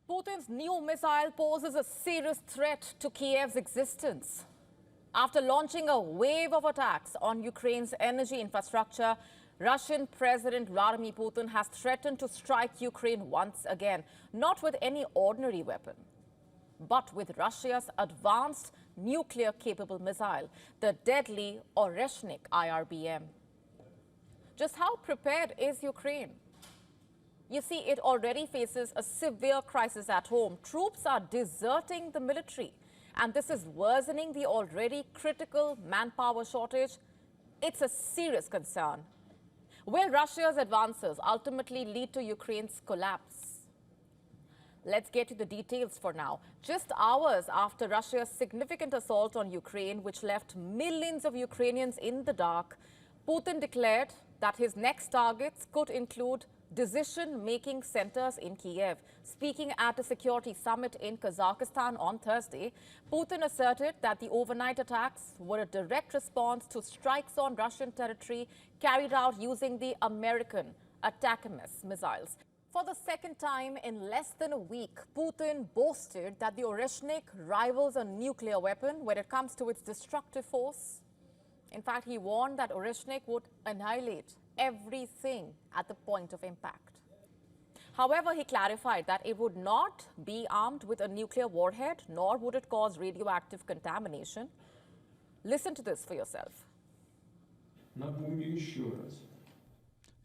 Putin's new missile poses a serious threat to Kyiv's existence. After launching a wave of attacks on Ukraine's energy infrastructure, Russian President Vladimir Putin has threatened to strike Ukraine once again, not with any ordinary weapon, but with Russia's advanced nuclear-capable missile, the deadly Oreshnik IRBM. Just how prepared is Ukraine? You see, it already faces a severe crisis at home. Troops are deserting the military, and this is worsening the already critical manpower shortage. It's a serious concern. Will Russia's advances ultimately lead to Ukraine's collapse? Let's get to the details for now. Just hours after Russia's significant assault on Ukraine, which left millions of Ukrainians in the dark, Putin declared that his next targets could include decision-making centers in Kyiv. Speaking at a security summit in Kazakhstan on Thursday, Putin asserted that the overnight attacks were a direct response to strikes on Russian territory carried out using the American ATACMS missiles. For the second time in less than a week, Putin boasted that the Oreshnik rivals a nuclear weapon when it comes to its destructive force. In fact, he warned that Oreshnik would annihilate everything at the point of impact. However, he clarified that it would not be armed with a nuclear warhead, nor would it cause radioactive contamination. Listen to this for yourself.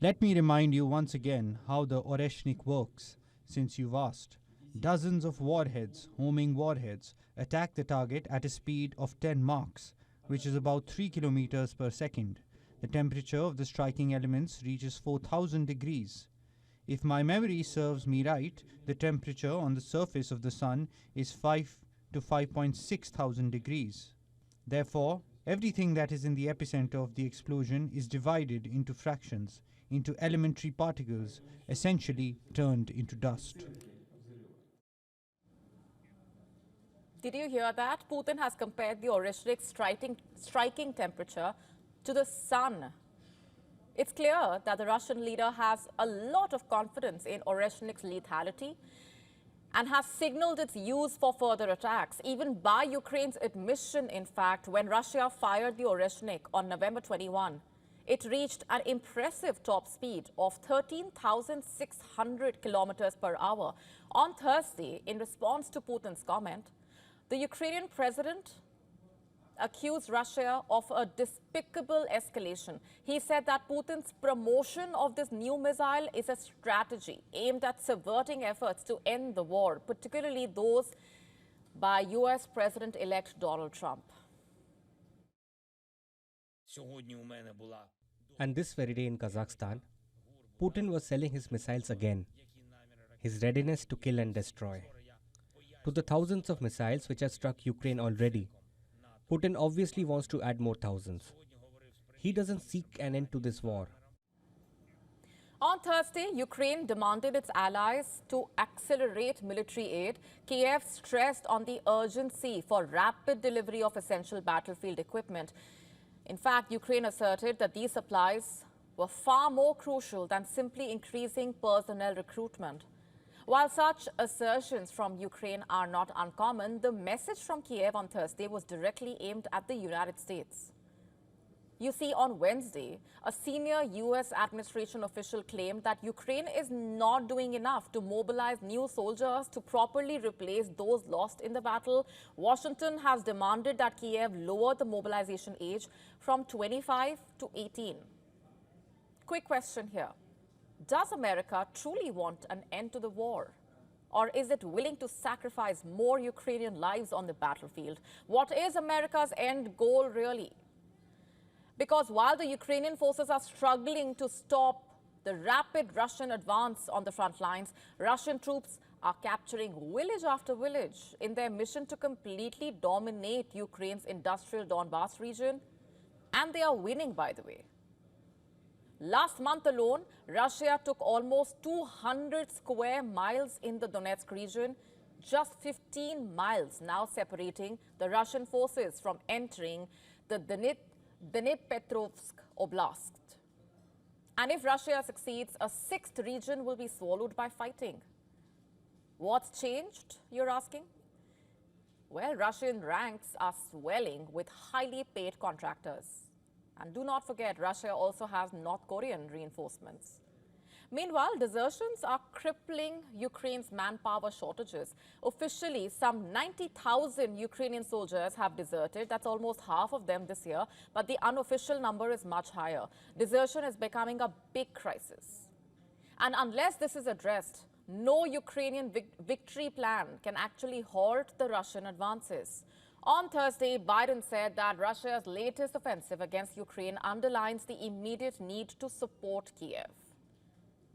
Let me remind you once again how the Oreshnik works, since you've asked. Dozens of warheads, homing warheads, attack the target at a speed of 10 Machs, which is about 3 kilometers per second. The temperature of the striking elements reaches 4,000 degrees. If my memory serves me right, the temperature on the surface of the sun is 5 to 5.6 thousand degrees. Therefore, everything that is in the epicenter of the explosion is divided into fractions, into elementary particles, essentially turned into dust. Did you hear that? Putin has compared the Oreshnik striking temperature to the sun. It's clear that the Russian leader has a lot of confidence in Oreshnik's lethality and has signaled its use for further attacks, even by Ukraine's admission, in fact, when Russia fired the Oreshnik on November 21. It reached an impressive top speed of 13,600 kilometers per hour. On Thursday, in response to Putin's comment, the Ukrainian president accused Russia of a despicable escalation. He said that Putin's promotion of this new missile is a strategy aimed at subverting efforts to end the war, particularly those by US President-elect Donald Trump. And this very day in Kazakhstan, Putin was selling his missiles again, his readiness to kill and destroy. To the thousands of missiles which have struck Ukraine already, Putin obviously wants to add more thousands. He doesn't seek an end to this war. On Thursday, Ukraine demanded its allies to accelerate military aid. Kyiv stressed on the urgency for rapid delivery of essential battlefield equipment. In fact, Ukraine asserted that these supplies were far more crucial than simply increasing personnel recruitment. While such assertions from Ukraine are not uncommon, the message from Kyiv on Thursday was directly aimed at the United States. You see, on Wednesday, a senior U.S. administration official claimed that Ukraine is not doing enough to mobilize new soldiers to properly replace those lost in the battle. Washington has demanded that Kyiv lower the mobilization age from 25 to 18. Quick question here. Does America truly want an end to the war? Or is it willing to sacrifice more Ukrainian lives on the battlefield? What is America's end goal really? Because while the Ukrainian forces are struggling to stop the rapid Russian advance on the front lines, Russian troops are capturing village after village in their mission to completely dominate Ukraine's industrial Donbass region. And they are winning, by the way. Last month alone, Russia took almost 200 square miles in the Donetsk region, just 15 miles now separating the Russian forces from entering the Dnipropetrovsk Oblast. And if Russia succeeds, a sixth region will be swallowed by fighting. What's changed, you're asking? Well, Russian ranks are swelling with highly paid contractors. And do not forget, Russia also has North Korean reinforcements. Meanwhile, desertions are crippling Ukraine's manpower shortages. Officially, some 90,000 Ukrainian soldiers have deserted. That's almost half of them this year. But the unofficial number is much higher. Desertion is becoming a big crisis. And unless this is addressed, no Ukrainian victory plan can actually halt the Russian advances. On Thursday, Biden said that Russia's latest offensive against Ukraine underlines the immediate need to support Kyiv.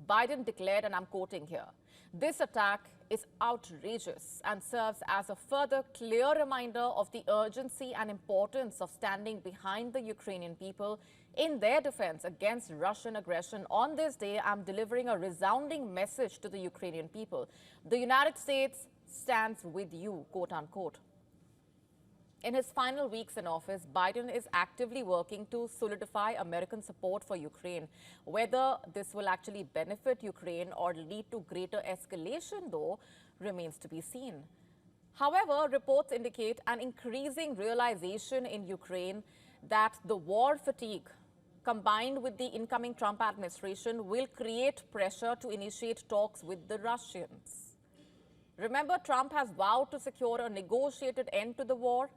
Biden declared, and I'm quoting here, "This attack is outrageous and serves as a further clear reminder of the urgency and importance of standing behind the Ukrainian people in their defense against Russian aggression. On this day, I'm delivering a resounding message to the Ukrainian people. The United States stands with you," quote unquote. In his final weeks in office, Biden is actively working to solidify American support for Ukraine. Whether this will actually benefit Ukraine or lead to greater escalation, though, remains to be seen. However, reports indicate an increasing realization in Ukraine that the war fatigue, combined with the incoming Trump administration, will create pressure to initiate talks with the Russians. Remember, Trump has vowed to secure a negotiated end to the war.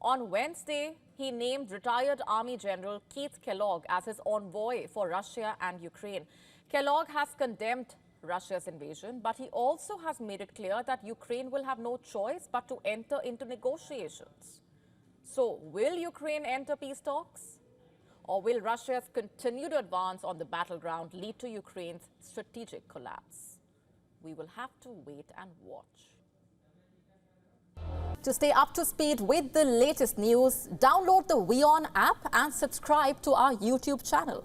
On Wednesday, he named retired Army General Keith Kellogg as his envoy for Russia and Ukraine. Kellogg has condemned Russia's invasion, but he also has made it clear that Ukraine will have no choice but to enter into negotiations. So, will Ukraine enter peace talks? Or will Russia's continued advance on the battleground lead to Ukraine's strategic collapse? We will have to wait and watch. To stay up to speed with the latest news, download the WION app and subscribe to our YouTube channel.